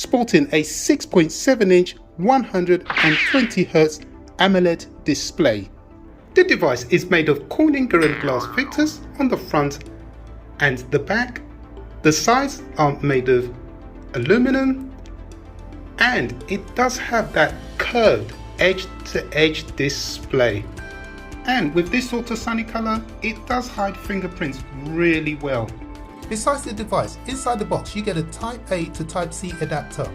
sporting a 6.7-inch 120Hz AMOLED display. The device is made of Corning Gorilla Glass filters on the front and the back. The sides are made of aluminum, and it does have that curved edge-to-edge display. And with this sort of sunny color, it does hide fingerprints really well. Besides the device, inside the box you get a Type A to Type C adapter.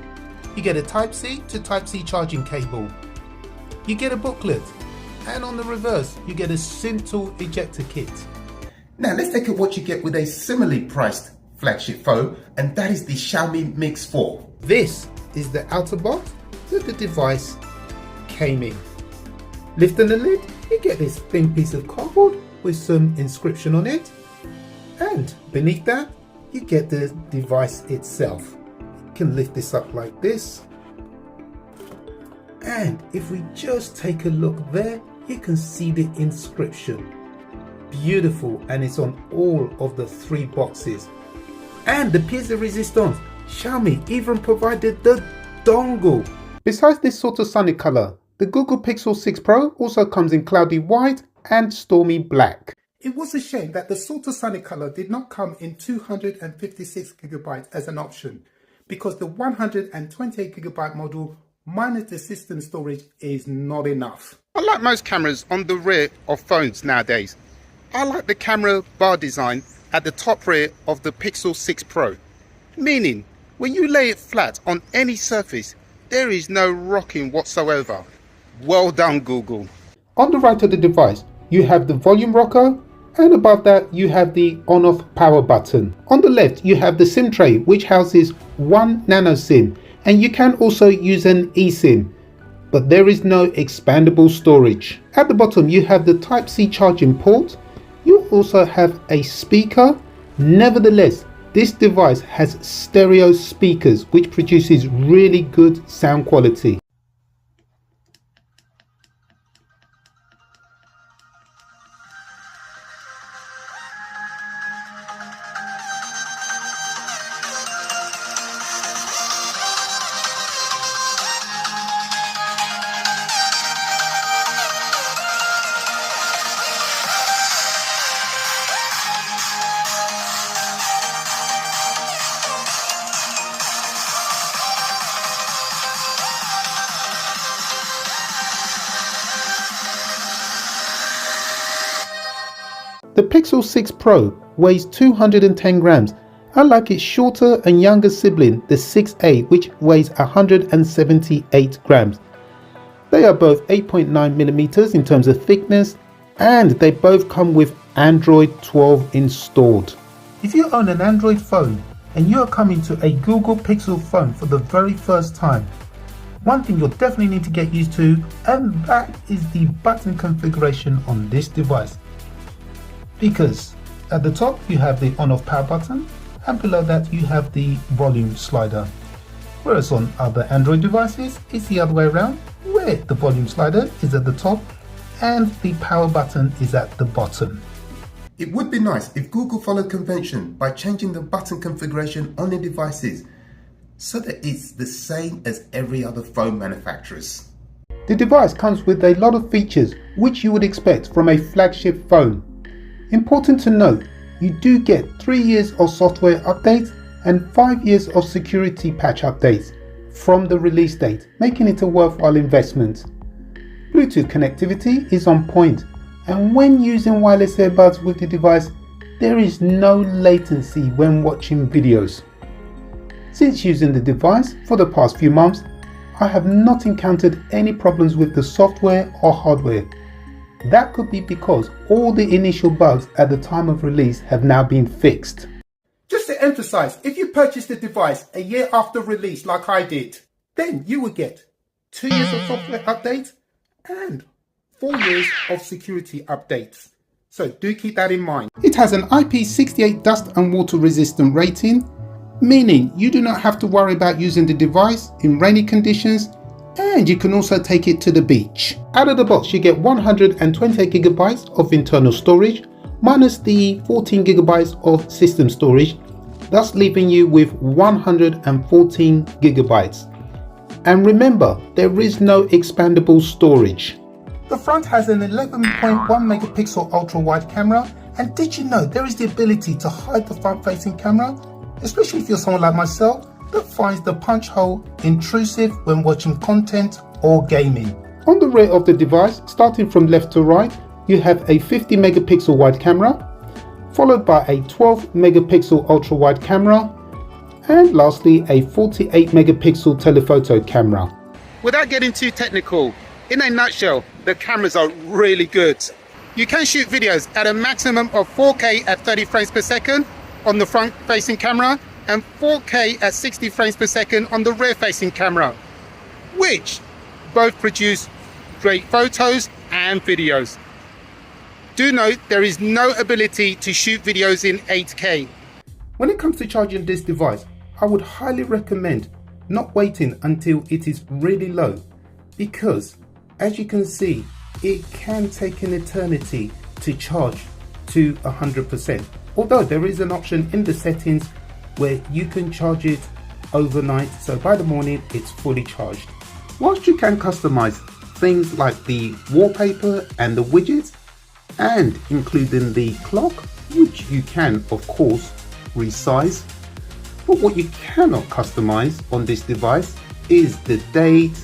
You get a Type C to Type C charging cable. You get a booklet, and on the reverse you get a SIM tool ejector kit. Now let's take a look at what you get with a similarly priced flagship phone, and that is the Xiaomi Mix 4. This is the outer box that the device came in. Lifting the lid, you get this thin piece of cardboard with some inscription on it, and beneath that you get the device itself. You can lift this up like this, and if we just take a look there, you can see the inscription. Beautiful, and it's on all of the 3 boxes. And the piezo resistance, Xiaomi even provided the dongle. Besides this sort of sunny color, the Google Pixel 6 Pro also comes in cloudy white and stormy black. It was a shame that the sort of sunny color did not come in 256GB as an option, because the 128GB model minus the system storage is not enough. Unlike most cameras on the rear of phones nowadays, I like the camera bar design at the top rear of the Pixel 6 Pro, meaning when you lay it flat on any surface, there is no rocking whatsoever. Well done, Google. On the right of the device, you have the volume rocker, and above that you have the on-off power button. On the left you have the SIM tray, which houses one nano SIM, and you can also use an eSIM, but there is no expandable storage. At the bottom you have the Type C charging port. You also have a speaker. Nevertheless, this device has stereo speakers which produces really good sound quality. The Pixel 6 Pro weighs 210 grams, unlike its shorter and younger sibling, the 6A, which weighs 178 grams. They are both 8.9mm in terms of thickness, and they both come with Android 12 installed. If you own an Android phone and you are coming to a Google Pixel phone for the very first time, one thing you'll definitely need to get used to, and that is the button configuration on this device. Because at the top you have the on-off power button, and below that you have the volume slider. Whereas on other Android devices it's the other way around, where the volume slider is at the top and the power button is at the bottom. It would be nice if Google followed convention by changing the button configuration on their devices so that it's the same as every other phone manufacturer's. The device comes with a lot of features which you would expect from a flagship phone. Important to note, you do get 3 years of software updates and 5 years of security patch updates from the release date, making it a worthwhile investment. Bluetooth connectivity is on point, and when using wireless earbuds with the device, there is no latency when watching videos. Since using the device for the past few months, I have not encountered any problems with the software or hardware. That could be because all the initial bugs at the time of release have now been fixed. Just to emphasize, if you purchase the device a year after release like I did, then you will get 2 years of software updates and 4 years of security updates. So do keep that in mind. It has an IP68 dust and water resistant rating, meaning you do not have to worry about using the device in rainy conditions, and you can also take it to the beach. Out of the box you get 128GB of internal storage minus the 14GB of system storage, thus leaving you with 114 gigabytes. And remember, there is no expandable storage. The front has an 11.1 megapixel ultra-wide camera, and did you know there is the ability to hide the front-facing camera, especially if you're someone like myself that finds the punch hole intrusive when watching content or gaming. On the rear of the device, starting from left to right, you have a 50 megapixel wide camera, followed by a 12 megapixel ultra wide camera, and lastly a 48 megapixel telephoto camera. Without getting too technical, in a nutshell, the cameras are really good. You can shoot videos at a maximum of 4K at 30 frames per second on the front facing camera and 4K at 60 frames per second on the rear facing camera, which both produce great photos and videos. Do note there is no ability to shoot videos in 8K. When it comes to charging this device, I would highly recommend not waiting until it is really low, because as you can see, it can take an eternity to charge to 100%. Although there is an option in the settings where you can charge it overnight, so by the morning it's fully charged. Whilst you can customize things like the wallpaper and the widgets, and including the clock, which you can of course resize, but what you cannot customize on this device is the date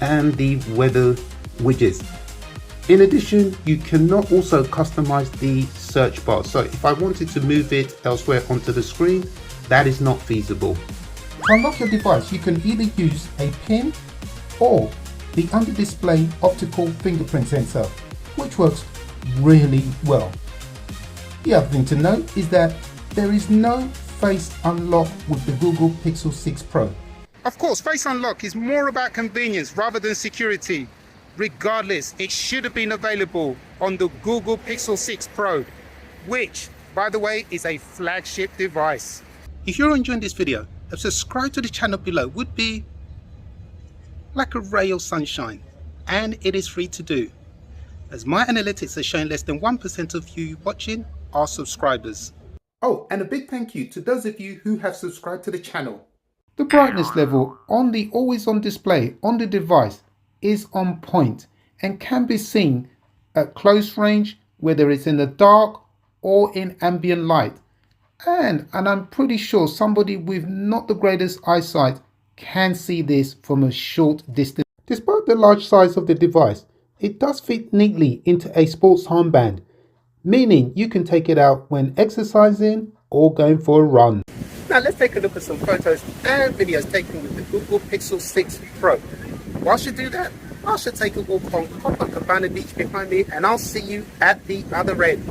and the weather widgets. In addition, you cannot also customize the search bar, so if I wanted to move it elsewhere onto the screen, that is not feasible. To unlock your device, you can either use a pin or the under display optical fingerprint sensor, which works really well. The other thing to note is that there is no face unlock with the Google Pixel 6 Pro. Of course, face unlock is more about convenience rather than security. Regardless, it should have been available on the Google Pixel 6 Pro, which, by the way, is a flagship device. If you're enjoying this video, a subscribe to the channel below would be like a ray of sunshine, and it is free to do, as my analytics are showing less than 1% of you watching are subscribers. Oh, and a big thank you to those of you who have subscribed to the channel. The brightness level on the always on display on the device is on point and can be seen at close range, whether it's in the dark or in ambient light. And I'm pretty sure somebody with not the greatest eyesight can see this from a short distance. Despite the large size of the device, it does fit neatly into a sports armband, meaning you can take it out when exercising or going for a run. Now let's take a look at some photos and videos taken with the Google Pixel 6 Pro. Whilst you do that, I should take a walk on Copacabana Beach behind me, and I'll see you at the other end.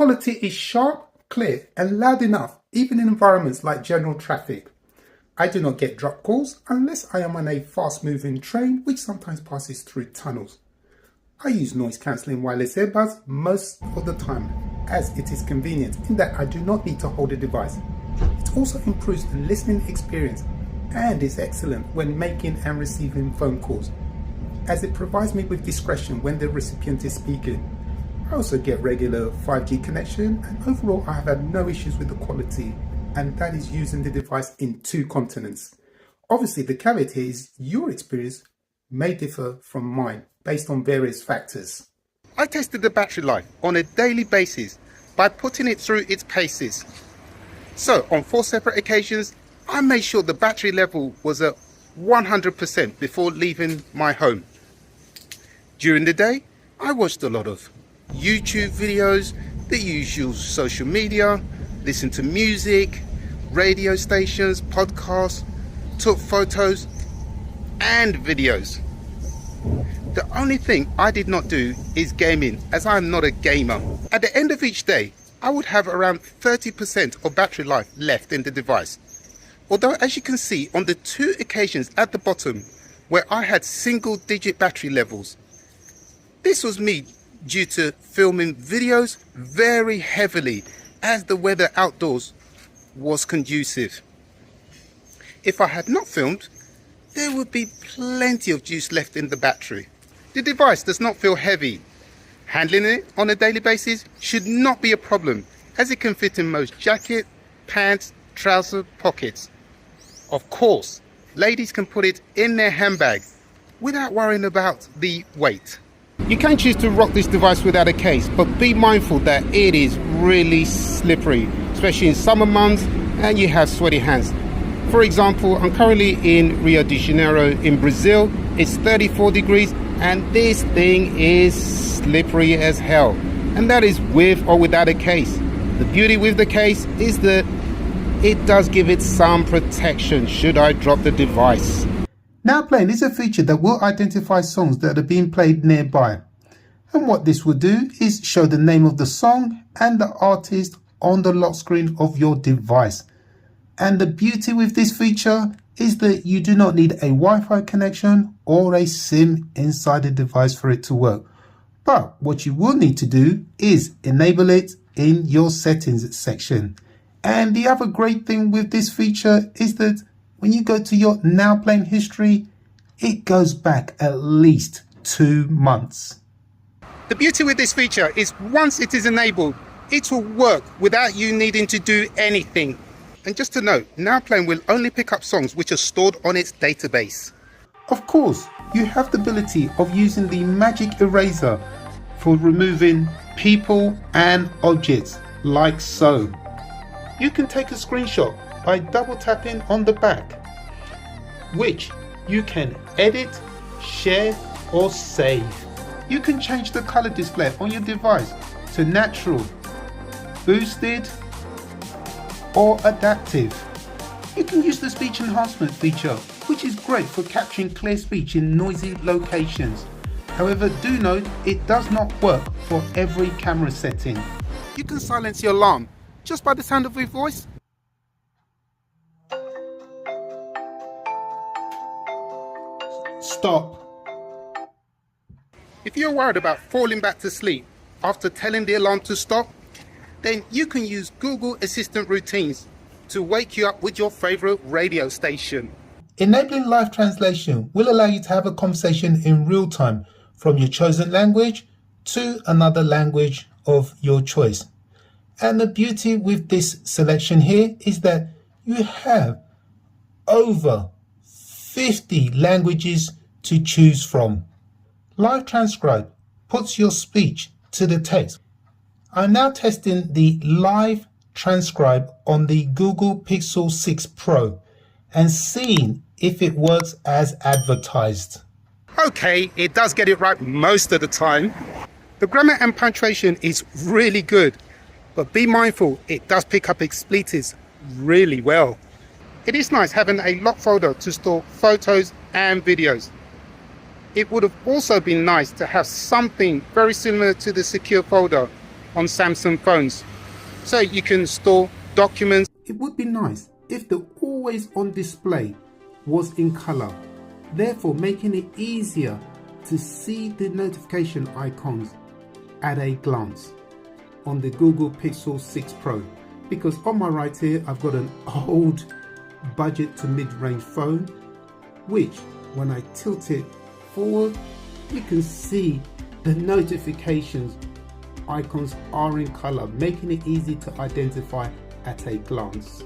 quality is sharp, clear and loud enough even in environments like general traffic. I do not get drop calls unless I am on a fast moving train which sometimes passes through tunnels. I use noise cancelling wireless earbuds most of the time as it is convenient in that I do not need to hold a device. It also improves the listening experience and is excellent when making and receiving phone calls as it provides me with discretion when the recipient is speaking. I also get regular 5G connection and overall I have had no issues with the quality, and that is using the device in 2 continents. Obviously the caveat here is your experience may differ from mine based on various factors. I tested the battery life on a daily basis by putting it through its paces. So on 4 separate occasions, I made sure the battery level was at 100% before leaving my home. During the day, I watched a lot of YouTube videos, the usual social media, listened to music, radio stations, podcasts, took photos and videos. The only thing I did not do is gaming, as I am not a gamer. At the end of each day, I would have around 30% of battery life left in the device. Although as you can see on the 2 occasions at the bottom where I had single-digit battery levels, this was me due to filming videos very heavily as the weather outdoors was conducive. If I had not filmed, there would be plenty of juice left in the battery. The device does not feel heavy. Handling it on a daily basis should not be a problem as it can fit in most jacket, pants, trouser pockets. Of course, ladies can put it in their handbag without worrying about the weight. You can choose to rock this device without a case, but be mindful that it is really slippery, especially in summer months and you have sweaty hands. For example, I'm currently in Rio de Janeiro in Brazil. It's 34 degrees and this thing is slippery as hell. And that is with or without a case. The beauty with the case is that it does give it some protection should I drop the device. Now Playing is a feature that will identify songs that are being played nearby. And what this will do is show the name of the song and the artist on the lock screen of your device. And the beauty with this feature is that you do not need a Wi-Fi connection or a SIM inside the device for it to work. But what you will need to do is enable it in your settings section. And the other great thing with this feature is that when you go to your Now Playing history, it goes back at least 2 months. The beauty with this feature is once it is enabled, it will work without you needing to do anything. And just to note, Now Playing will only pick up songs which are stored on its database. Of course, you have the ability of using the magic eraser for removing people and objects, like so. You can take a screenshot by double tapping on the back, which you can edit, share or save. You can change the color display on your device to natural, boosted or adaptive. You can use the speech enhancement feature, which is great for capturing clear speech in noisy locations. However, do note it does not work for every camera setting. You can silence your alarm just by the sound of your voice. Stop. If you're worried about falling back to sleep after telling the alarm to stop, then you can use Google Assistant routines to wake you up with your favorite radio station. Enabling live translation will allow you to have a conversation in real time from your chosen language to another language of your choice. And the beauty with this selection here is that you have over 50 languages to choose from. Live Transcribe puts your speech to the text. I'm now testing the Live Transcribe on the Google Pixel 6 Pro and seeing if it works as advertised. Okay, it does get it right most of the time. The grammar and punctuation is really good, but be mindful it does pick up expletives really well. It is nice having a lock folder to store photos and videos. It would have also been nice to have something very similar to the secure folder on Samsung phones. So you can store documents. It would be nice if the always on display was in color, therefore making it easier to see the notification icons at a glance on the Google Pixel 6 Pro. Because on my right here I've got an old budget to mid-range phone, which when I tilt it forward, you can see the notifications icons are in color, making it easy to identify at a glance.